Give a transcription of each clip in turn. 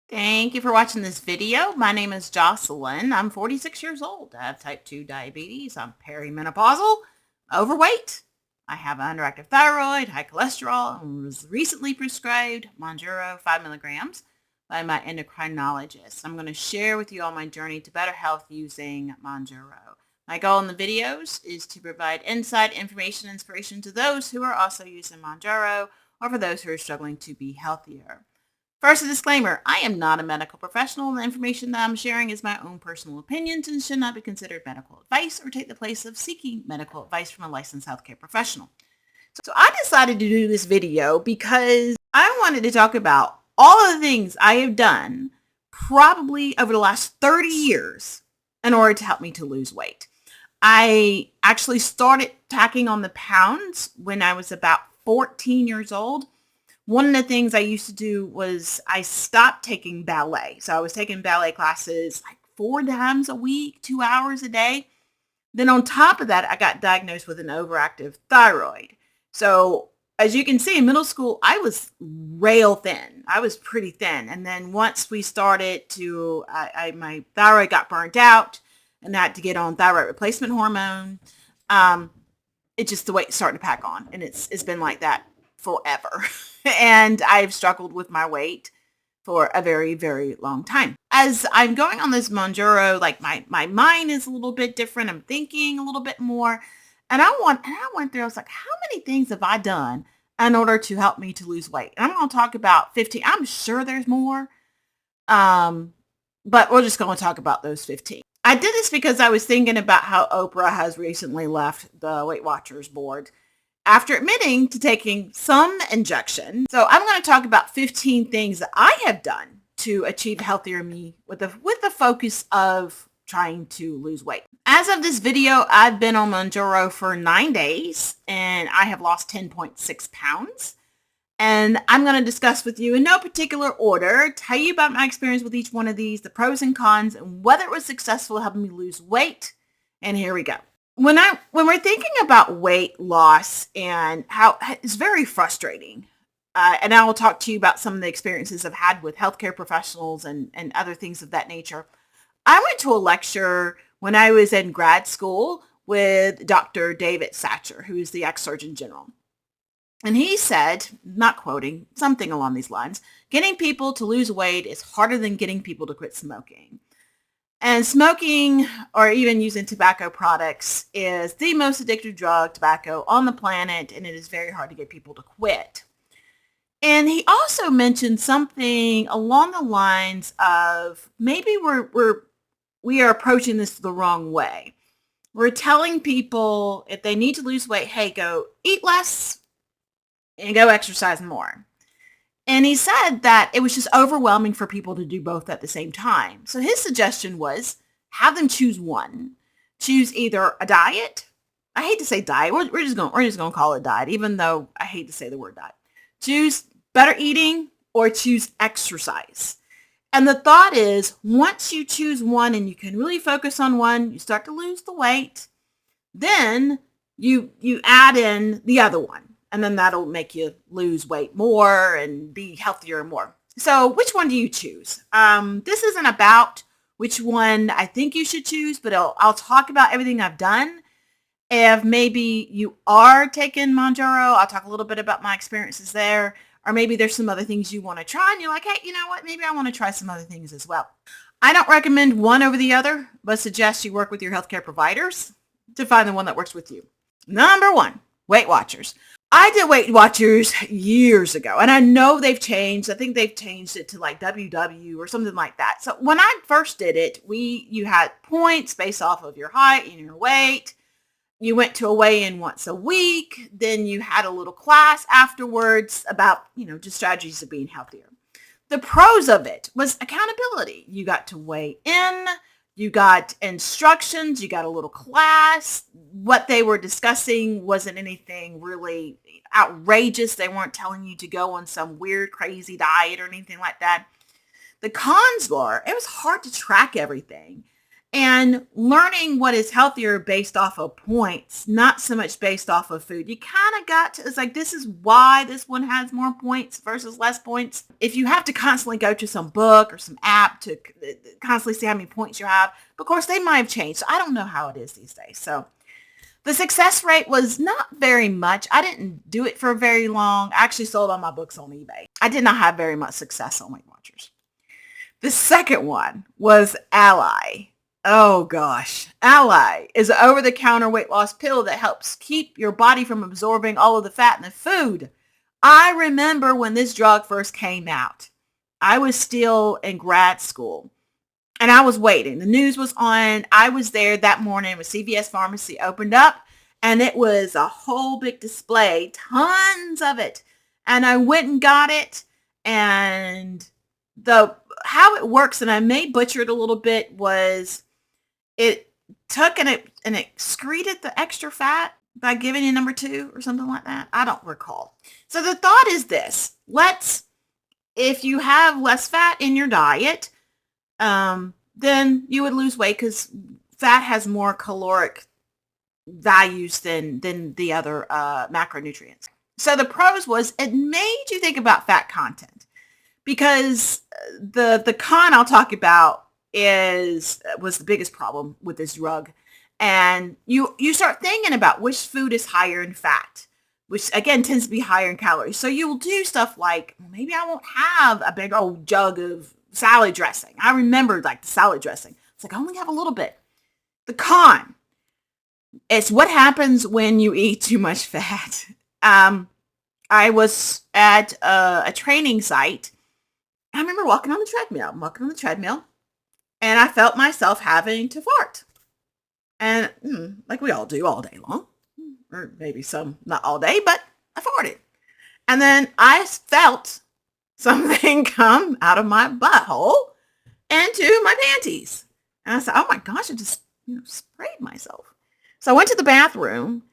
Thank you for watching this video. My name is Jocelyn. I'm 46 years old. I have type 2 diabetes. I'm perimenopausal, overweight. I have an underactive thyroid, high cholesterol, and was recently prescribed Mounjaro 5 milligrams by my endocrinologist. I'm going to share with you all my journey to better health using Mounjaro. My goal in the videos is to provide insight, information, and inspiration to those who are also using Mounjaro or for those who are struggling to be healthier. First, a disclaimer, I am not a medical professional and the information that I'm sharing is my own personal opinions and should not be considered medical advice or take the place of seeking medical advice from a licensed healthcare professional. So I decided to do this video because I wanted to talk about all of the things I have done probably over the last 30 years in order to help me to lose weight. I actually started tacking on the pounds when I was about 14 years old. One of the things I used to do was I stopped taking ballet. So I was taking ballet classes like 4 times a week, 2 hours a day. Then on top of that, I got diagnosed with an overactive thyroid. So as you can see, in middle school, I was rail thin. I was pretty thin. And then once we started to, my thyroid got burnt out and I had to get on thyroid replacement hormone. The weight started to pack on, and it's been like that forever. And I've struggled with my weight for a very, very long time. As I'm going on this Mounjaro, like my mind is a little bit different. I'm thinking a little bit more. And I went through, I was like, how many things have I done in order to help me to lose weight? And I'm going to talk about 15. I'm sure there's more. But we're just going to talk about those 15. I did this because I was thinking about how Oprah has recently left the Weight Watchers board after admitting to taking some injection. So I'm going to talk about 15 things that I have done to achieve healthier me with the focus of trying to lose weight. As of this video, I've been on Mounjaro for 9 days and I have lost 10.6 pounds. And I'm going to discuss with you in no particular order, tell you about my experience with each one of these, the pros and cons, and whether it was successful helping me lose weight. And here we go. When we're thinking about weight loss and how it's very frustrating, and I will talk to you about some of the experiences I've had with healthcare professionals and other things of that nature. I went to a lecture when I was in grad school with Dr. David Satcher, who is the ex-Surgeon General. And he said, not quoting, something along these lines, getting people to lose weight is harder than getting people to quit smoking. And smoking or even using tobacco products is the most addictive drug, tobacco, on the planet, and it is very hard to get people to quit. And he also mentioned something along the lines of maybe we are approaching this the wrong way. We're telling people if they need to lose weight, hey, go eat less and go exercise more. And he said that it was just overwhelming for people to do both at the same time. So his suggestion was have them choose one. Choose either a diet. I hate to say diet. We're just going to call it diet, even though I hate to say the word diet. Choose better eating or choose exercise. And the thought is once you choose one and you can really focus on one, you start to lose the weight. Then you add in the other one. And then that'll make you lose weight more and be healthier more. So which one do you choose? This isn't about which one I think you should choose, but I'll talk about everything I've done. If maybe you are taking Mounjaro, I'll talk a little bit about my experiences there. Or maybe there's some other things you want to try and you're like, hey, you know what? Maybe I want to try some other things as well. I don't recommend one over the other, but suggest you work with your healthcare providers to find the one that works with you. Number 1, Weight Watchers. I did Weight Watchers years ago, and I know they've changed. I think they've changed it to like WW or something like that. So when I first did it, you had points based off of your height and your weight. You went to a weigh-in once a week. Then you had a little class afterwards about, just strategies of being healthier. The pros of it was accountability. You got to weigh in. You got instructions, you got a little class. What they were discussing wasn't anything really outrageous. They weren't telling you to go on some weird, crazy diet or anything like that. The cons were, it was hard to track everything. and learning what is healthier based off of points, not so much based off of food. You kind of got to, it's like, this is why this one has more points versus less points. If you have to constantly go to some book or some app to constantly see how many points you have, but of course they might have changed. So I don't know how it is these days. So the success rate was not very much. I didn't do it for very long. I actually sold all my books on eBay. I did not have very much success on Weight Watchers. The second one was Ally. Oh gosh. Ally is an over-the-counter weight loss pill that helps keep your body from absorbing all of the fat in the food. I remember when this drug first came out. I was still in grad school and I was waiting. The news was on. I was there that morning when CVS Pharmacy opened up and it was a whole big display, tons of it. And I went and got it, and how it works, and I may butcher it a little bit, was it took and it excreted the extra fat by giving you number 2 or something like that. I don't recall. So the thought is this: if you have less fat in your diet, then you would lose weight because fat has more caloric values than the other macronutrients. So the pros was it made you think about fat content, because the con I'll talk about was the biggest problem with this drug. And you start thinking about which food is higher in fat, which again tends to be higher in calories. So you'll do stuff like, well, maybe I won't have a big old jug of salad dressing. I remembered like the salad dressing. It's like, I only have a little bit. The con, it's what happens when you eat too much fat. I was at a training site. I remember walking on the treadmill, and I felt myself having to fart. And like we all do all day long, or maybe some, not all day, but I farted. And then I felt something come out of my butthole into my panties. And I said, oh my gosh, I just sprayed myself. So I went to the bathroom,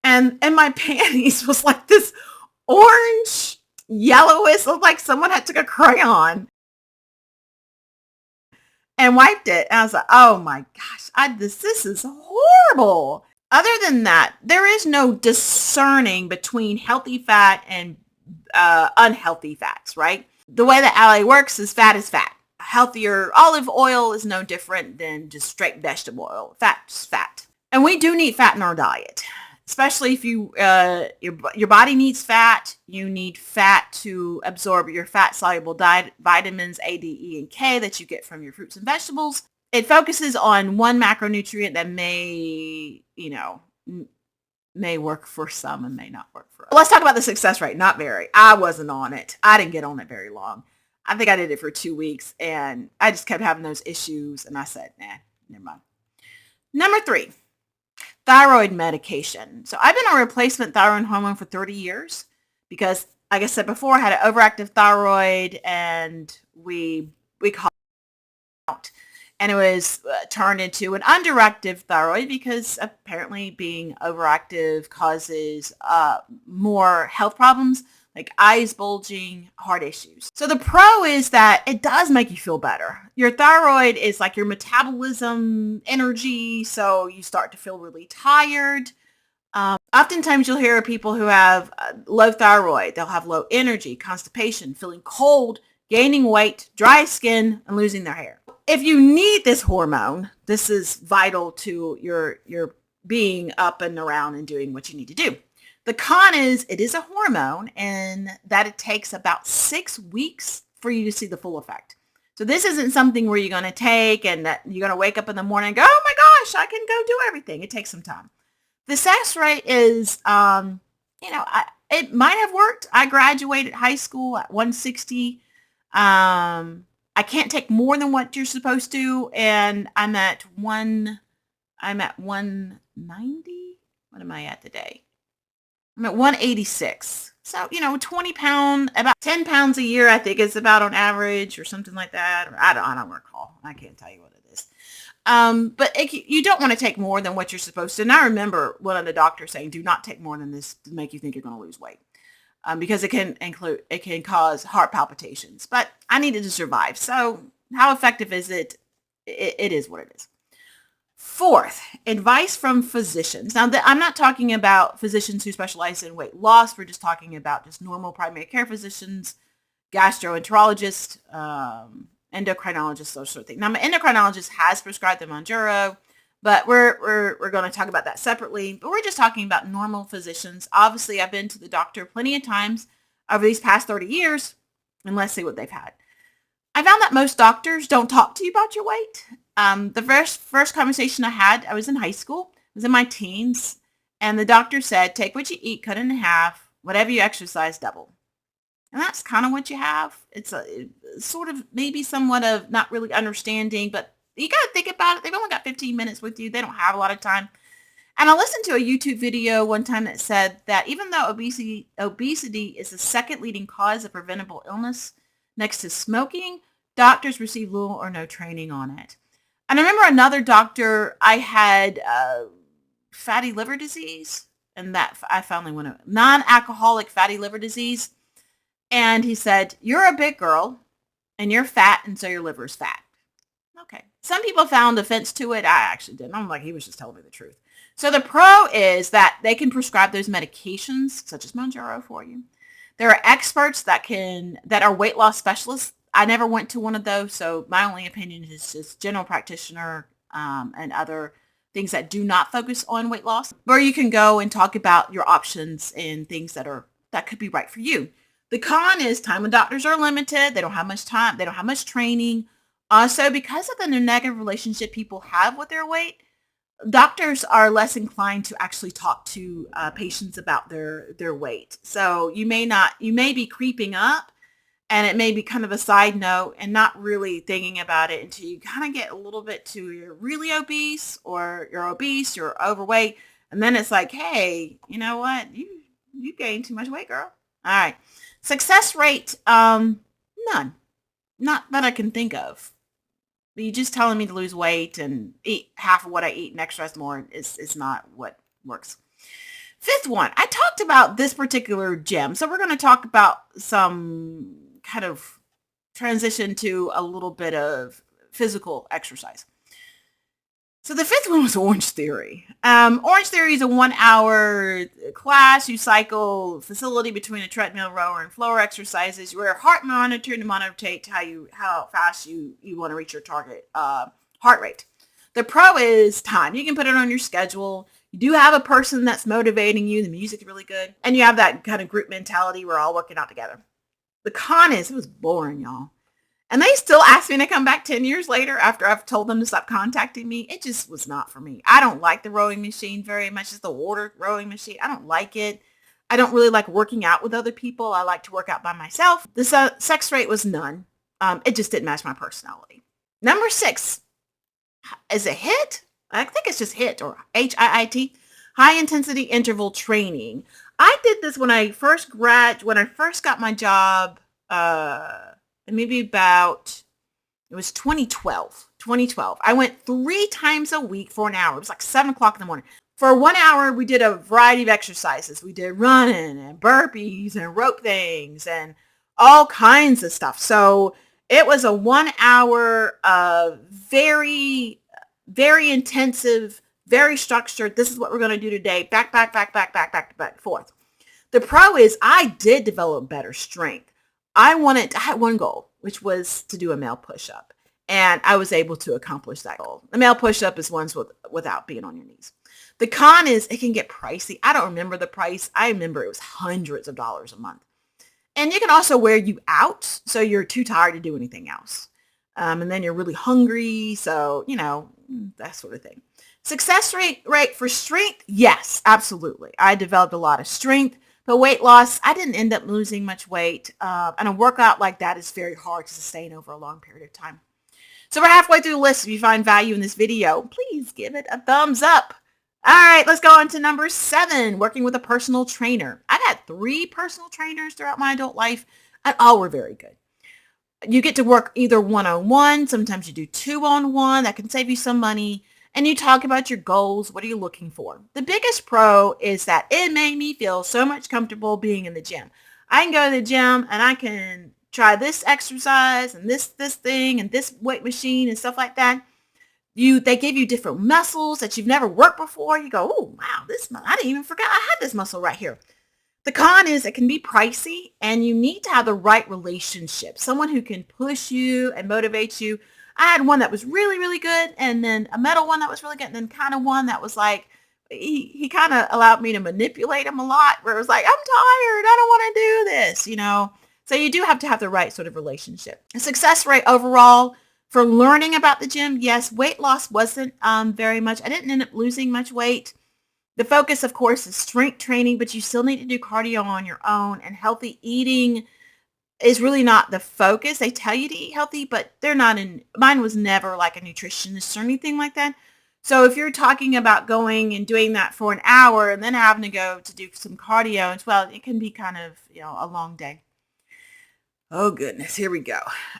and my panties was like this orange, yellowish, looked like someone had took a crayon and wiped it. And I was like, oh my gosh, this is horrible. Other than that, there is no discerning between healthy fat and unhealthy fats, right? The way that Ally works is fat is fat. Healthier olive oil is no different than just straight vegetable oil. Fat's fat. And we do need fat in our diet, especially if your body needs fat. You need fat to absorb your fat-soluble vitamins A, D, E, and K that you get from your fruits and vegetables. It focuses on one macronutrient that may work for some and may not work for others. Let's talk about the success rate. Not very. I wasn't on it. I didn't get on it very long. I think I did it for 2 weeks, and I just kept having those issues, and I said, nah, never mind. Number 3. Thyroid medication. So I've been on replacement thyroid hormone for 30 years because, like I said before, I had an overactive thyroid, and we called it out. And it was turned into an underactive thyroid because apparently being overactive causes more health problems like eyes bulging, heart issues. So the pro is that it does make you feel better. Your thyroid is like your metabolism energy, so you start to feel really tired. Oftentimes you'll hear of people who have low thyroid. They'll have low energy, constipation, feeling cold, gaining weight, dry skin, and losing their hair. If you need this hormone, this is vital to your being up and around and doing what you need to do. The con is it is a hormone, and that it takes about 6 weeks for you to see the full effect. So this isn't something where you're going to take and that you're going to wake up in the morning and go, oh my gosh, I can go do everything. It takes some time. The success rate is, it might have worked. I graduated high school at 160. I can't take more than what you're supposed to. And I'm at 190. What am I at today? I'm at 186. So, 20 pounds, about 10 pounds a year, I think is about on average or something like that. Or I don't recall. I can't tell you what it is. But you don't want to take more than what you're supposed to. And I remember one of the doctors saying, do not take more than this to make you think you're going to lose weight. Because it can cause heart palpitations. But I needed to survive. So how effective is it? It is what it is. Fourth, advice from physicians. Now, I'm not talking about physicians who specialize in weight loss. We're just talking about just normal primary care physicians, gastroenterologists, endocrinologists, those sort of things. Now, my endocrinologist has prescribed the Mounjaro, but we're going to talk about that separately. But we're just talking about normal physicians. Obviously, I've been to the doctor plenty of times over these past 30 years, and let's see what they've had. I found that most doctors don't talk to you about your weight. The first conversation I had, I was in high school. I was in my teens, and the doctor said, "Take what you eat, cut it in half. Whatever you exercise, double." And that's kind of what you have. It's sort of maybe somewhat of not really understanding, but you got to think about it. They've only got 15 minutes with you. They don't have a lot of time. And I listened to a YouTube video one time that said that even though obesity is the second leading cause of preventable illness next to smoking, doctors receive little or no training on it. And I remember another doctor, I had fatty liver disease, and that I finally went to non-alcoholic fatty liver disease. And he said, "You're a big girl and you're fat, and so your liver is fat." Okay. Some people found offense to it. I actually didn't. I'm like, he was just telling me the truth. So the pro is that they can prescribe those medications, such as Mounjaro, for you. There are experts that are weight loss specialists. I never went to one of those, so my only opinion is just general practitioner and other things that do not focus on weight loss, where you can go and talk about your options and things that could be right for you. The con is time with doctors are limited. They don't have much time. They don't have much training. Also, because of the negative relationship people have with their weight, doctors are less inclined to actually talk to patients about their weight. So you may be creeping up, and it may be kind of a side note and not really thinking about it until you kind of get a little bit to you're really obese, or you're obese, you're overweight. And then it's like, hey, you know what? You gained too much weight, girl. All right. Success rate, none. Not that I can think of. You just telling me to lose weight and eat half of what I eat and exercise more is not what works. Fifth one, I talked about this particular gym. So we're going to talk about some kind of transition to a little bit of physical exercise. So the fifth one was Orange Theory. Orange Theory is a 1-hour class. You cycle facility between a treadmill, rower, and floor exercises. You wear a heart monitor to monitor how fast you want to reach your target heart rate. The pro is time. You can put it on your schedule. You do have a person that's motivating you. The music's really good. And you have that kind of group mentality. We're all working out together. The con is it was boring, y'all. And they still ask me to come back 10 years later after I've told them to stop contacting me. It just was not for me. I don't like the rowing machine very much. It's the water rowing machine. I don't like it. I don't really like working out with other people. I like to work out by myself. The sex rate was none. It just didn't match my personality. Number 6 is a HIIT. I think it's just HIIT or HIIT, high intensity interval training. I did this when I first got my job, maybe about, it was 2012. I went 3 times a week for an hour. It was like 7 o'clock in the morning. For 1 hour, we did a variety of exercises. We did running and burpees and rope things and all kinds of stuff. So it was a 1 hour of very, very intensive, very structured. This is what we're going to do today. Back, forth. The pro is I did develop better strength. I had one goal, which was to do a male push-up. And I was able to accomplish that goal. The male push-up is ones without being on your knees. The con is it can get pricey. I don't remember the price. I remember it was hundreds of dollars a month. And you can also wear you out, so you're too tired to do anything else. And then you're really hungry, so, that sort of thing. Success rate for strength? Yes, absolutely. I developed a lot of strength. But weight loss, I didn't end up losing much weight. And a workout like that is very hard to sustain over a long period of time. So we're halfway through the list. If you find value in this video, please give it a thumbs up. All right, let's go on to number 7, working with a personal trainer. I've had 3 personal trainers throughout my adult life, and all were very good. You get to work either one-on-one. Sometimes you do 2-on-1. That can save you some money. And you talk about your goals. What are you looking for? The biggest pro is that it made me feel so much comfortable being in the gym. I can go to the gym and I can try this exercise and this thing and this weight machine and stuff like that. They give you different muscles that you've never worked before. You go, oh, wow, I didn't even forget I had this muscle right here. The con is it can be pricey and you need to have the right relationship, someone who can push you and motivate you. I had one that was really, really good and then a metal one that was really good and then kind of one that was like, he kind of allowed me to manipulate him a lot where it was like, I'm tired. I don't want to do this. So you do have to have the right sort of relationship. The success rate overall for learning about the gym, yes, weight loss wasn't very much. I didn't end up losing much weight. The focus, of course, is strength training, but you still need to do cardio on your own. And healthy eating is really not the focus. They tell you to eat healthy, but mine was never like a nutritionist or anything like that. So if you're talking about going and doing that for an hour and then having to go to do some cardio as well, it can be kind of, a long day. Oh goodness, here we go.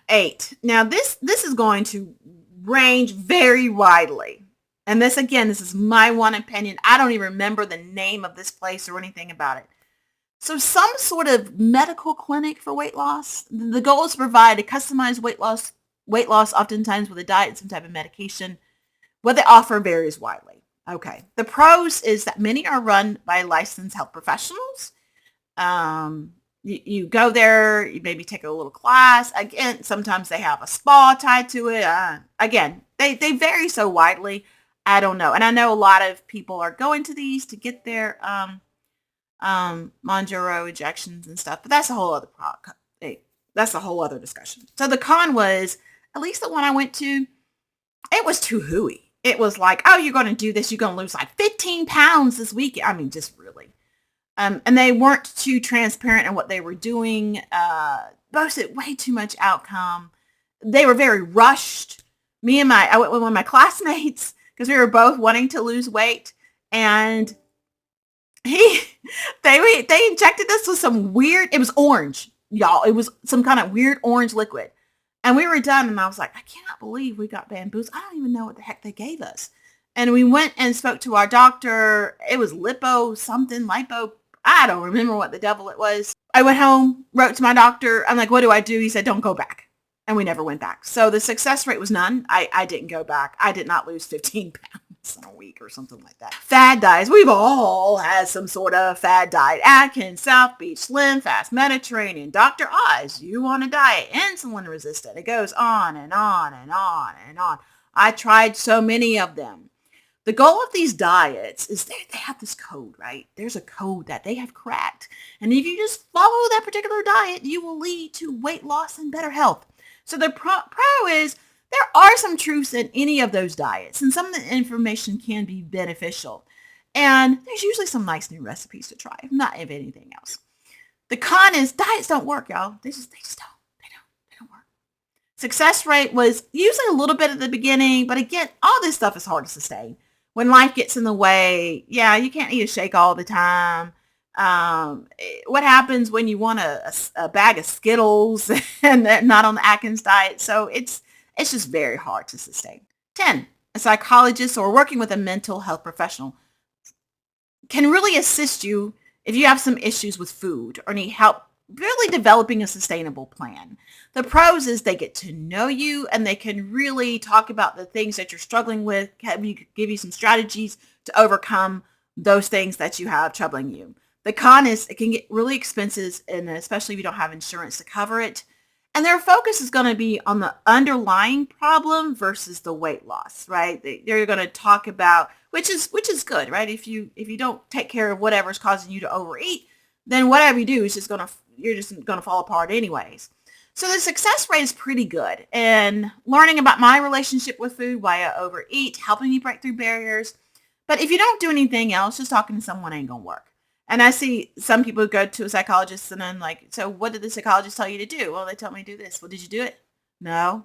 8. Now this is going to range very widely. And this is my one opinion. I don't even remember the name of this place or anything about it. So some sort of medical clinic for weight loss. The goal is to provide a customized weight loss oftentimes with a diet and some type of medication. What they offer varies widely. Okay. The pros is that many are run by licensed health professionals. You go there, you maybe take a little class. Again, sometimes they have a spa tied to it. Again, they vary so widely. I don't know. And I know a lot of people are going to these to get their Mounjaro injections and stuff, but that's a whole other that's a whole other discussion. So the con was, at least the one I went to, it was too hooey. It was like, oh, you're going to do this. You're going to lose like 15 pounds this week. I mean, just really. And they weren't too transparent in what they were doing. Boasted way too much outcome. They were very rushed. I went with one of my classmates because we were both wanting to lose weight, and they injected us with some weird, it was orange, y'all. It was some kind of weird orange liquid. And we were done, and I was like, I cannot believe we got bamboozled. I don't even know what the heck they gave us. And we went and spoke to our doctor. It was lipo. I don't remember what the devil it was. I went home, wrote to my doctor. I'm like, what do I do? He said, don't go back. And we never went back. So the success rate was none. I didn't go back. I did not lose 15 pounds in a week or something like that. Fad diets. We've all had some sort of fad diet. Atkins, South Beach, Slim Fast, Mediterranean, Dr. Oz, you on a diet, insulin resistant. It goes on and on and on and on. I tried so many of them. The goal of these diets is they have this code, right? There's a code that they have cracked. And if you just follow that particular diet, you will lead to weight loss and better health. So the pro is there are some truths in any of those diets, and some of the information can be beneficial. And there's usually some nice new recipes to try, not if anything else. The con is diets don't work, y'all. They just don't. They don't work. Success rate was usually a little bit at the beginning, but again, all this stuff is hard to sustain. When life gets in the way, yeah, you can't eat a shake all the time. What happens when you want a bag of Skittles and they're not on the Atkins diet? So it's just very hard to sustain. 10, a psychologist or working with a mental health professional can really assist you if you have some issues with food or need help really developing a sustainable plan. The pros is they get to know you and they can really talk about the things that you're struggling with, give you some strategies to overcome those things that you have troubling you. The con is it can get really expensive, and especially if you don't have insurance to cover it. And their focus is going to be on the underlying problem versus the weight loss, right? They're going to talk about, which is good, right? If you don't take care of whatever's causing you to overeat, then whatever you do is you're just going to fall apart anyways. So the success rate is pretty good. And learning about my relationship with food, why I overeat, helping me break through barriers. But if you don't do anything else, just talking to someone ain't going to work. And I see some people go to a psychologist and I'm like, so what did the psychologist tell you to do? Well, they told me to do this. Well, did you do it? No.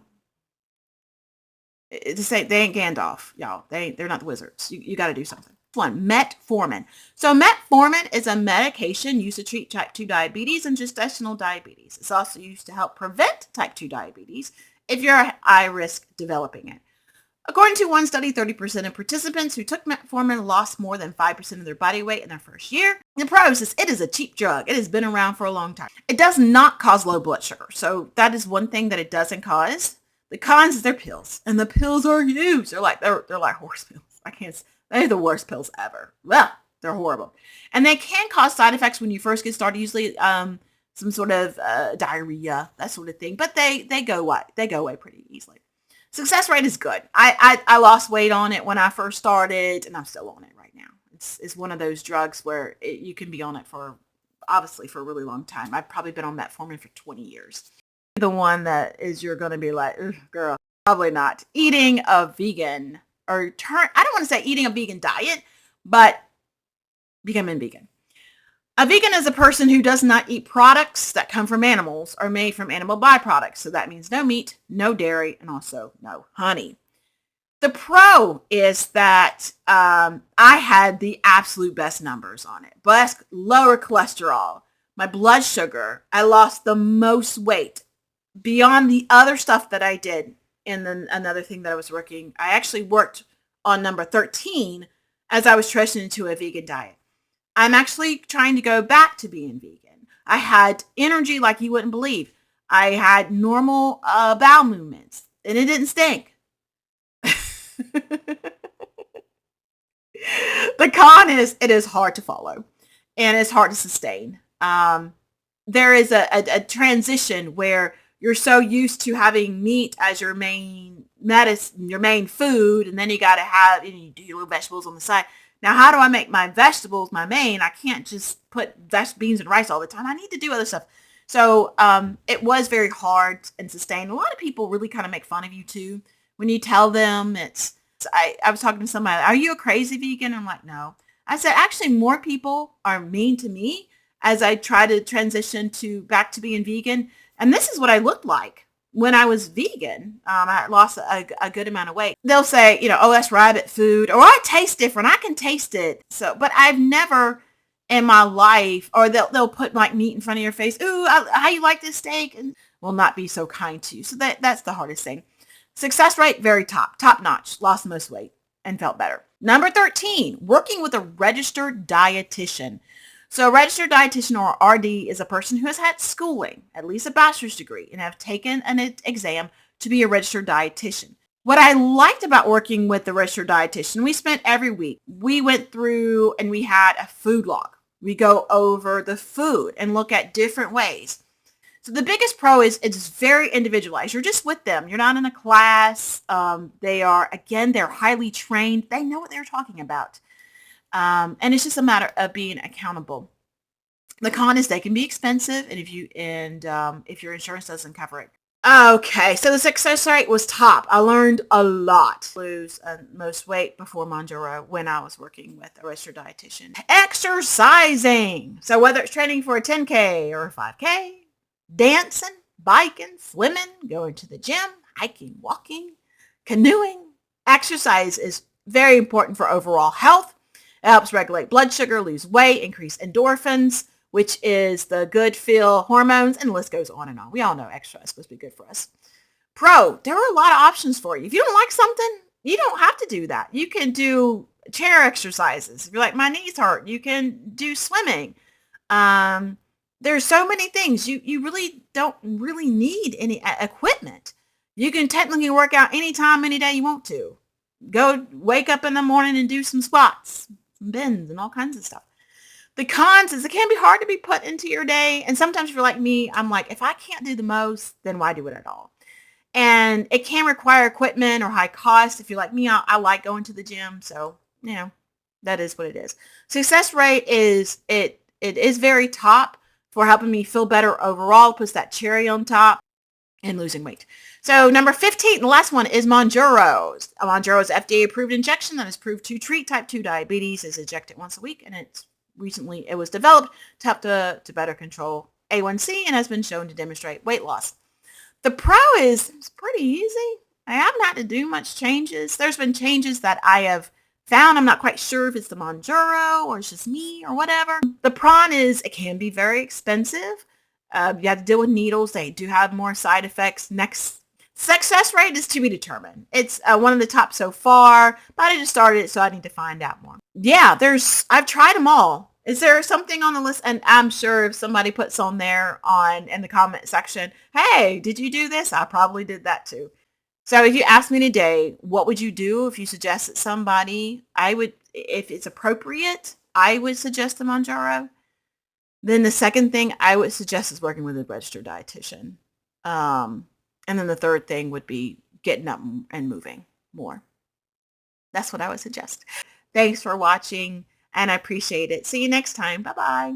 It's the same. They ain't Gandalf, y'all. They're not the wizards. You got to do something. One, metformin. So metformin is a medication used to treat type 2 diabetes and gestational diabetes. It's also used to help prevent type 2 diabetes if you're at high risk developing it. According to one study, 30% of participants who took metformin lost more than 5% of their body weight in their first year. The pros is it is a cheap drug. It has been around for a long time. It does not cause low blood sugar. So that is one thing that it doesn't cause. The cons is they're pills, and the pills are huge. They're like horse pills. I can't. They're the worst pills ever. Well, they're horrible, and they can cause side effects when you first get started. Usually, some sort of diarrhea, that sort of thing. But they go away. They go away pretty easily. Success rate is good. I lost weight on it when I first started, and I'm still on it right now. It's one of those drugs where you can be on it for obviously for a really long time. I've probably been on metformin for 20 years. The one that is you're going to be like, "Ugh, girl, probably not. Eating a vegan I don't want to say eating a vegan diet, but becoming vegan. A vegan is a person who does not eat products that come from animals or made from animal byproducts. So that means no meat, no dairy, and also no honey. The pro is that I had the absolute best numbers on it. Best lower cholesterol, my blood sugar. I lost the most weight beyond the other stuff that I did. And then another thing that I was working, I actually worked on number 13 as I was transitioning to a vegan diet. I'm actually trying to go back to being vegan. I had energy like you wouldn't believe. I had normal bowel movements, and it didn't stink. The con is it is hard to follow, and it's hard to sustain. There is a transition where you're so used to having meat as your main medicine, your main food, and then you got to have, you do your little vegetables on the side. Now, how do I make my vegetables my main? I can't just put beans and rice all the time. I need to do other stuff. So it was very hard and sustained. A lot of people really kind of make fun of you too when you tell them I was talking to somebody, are you a crazy vegan? I'm like, no. I said, actually, more people are mean to me as I try to transition back to being vegan. And this is what I looked like when I was vegan. I lost a good amount of weight. They'll say, oh, that's rabbit food, or I taste different. I can taste it. So, but I've never in my life, or they'll put like meat in front of your face. Ooh, how you like this steak? And will not be so kind to you. So that's the hardest thing. Success rate, very top notch. Lost the most weight and felt better. Number 13, working with a registered dietitian. So a registered dietitian, or RD, is a person who has had schooling, at least a bachelor's degree, and have taken an exam to be a registered dietitian. What I liked about working with the registered dietitian, we spent every week, we went through and we had a food log. We go over the food and look at different ways. So the biggest pro is it's very individualized. You're just with them. You're not in a class. They're highly trained. They know what they're talking about. And it's just a matter of being accountable. The con is they can be expensive, and if your insurance doesn't cover it. Okay, so the success rate was top. I learned a lot. Lose most weight before Mounjaro when I was working with a registered dietitian. Exercising. So whether it's training for a 10K or a 5K, dancing, biking, swimming, going to the gym, hiking, walking, canoeing, exercise is very important for overall health. It helps regulate blood sugar, lose weight, increase endorphins, which is the good feel hormones, and the list goes on and on. We all know exercise is supposed to be good for us. Pro, there are a lot of options for you. If you don't like something, you don't have to do that. You can do chair exercises. If you're like, my knees hurt, you can do swimming. There's so many things. You really don't really need any equipment. You can technically work out anytime, any day you want to. Go wake up in the morning and do some squats, some bends, and all kinds of stuff. The cons is it can be hard to be put into your day. And sometimes if you're like me, I'm like, if I can't do the most, then why do it at all? And it can require equipment or high cost. If you're like me, I like going to the gym. So, that is what it is. Success rate is, it is very top for helping me feel better overall. Puts that cherry on top and losing weight. So number 15, the last one is Mounjaro. Mounjaro is FDA approved injection that is proved to treat type 2 diabetes. It's injected once a week, and it was developed to help to better control A1C and has been shown to demonstrate weight loss. The pro is it's pretty easy. I haven't had to do much changes. There's been changes that I have found. I'm not quite sure if it's the Mounjaro or it's just me or whatever. The con is it can be very expensive. You have to deal with needles. They do have more side effects. Next success rate is to be determined. It's one of the top so far, but I just started it, so I need to find out more. Yeah, I've tried them all. Is there something on the list? And I'm sure if somebody puts on there in the comment section, hey, did you do this? I probably did that too. So if you ask me today, what would you do if you suggested somebody? I would, if it's appropriate, I would suggest the Mounjaro. Then the second thing I would suggest is working with a registered dietitian. Um, and then the third thing would be getting up and moving more. That's what I would suggest. Thanks for watching, and I appreciate it. See you next time. Bye-bye.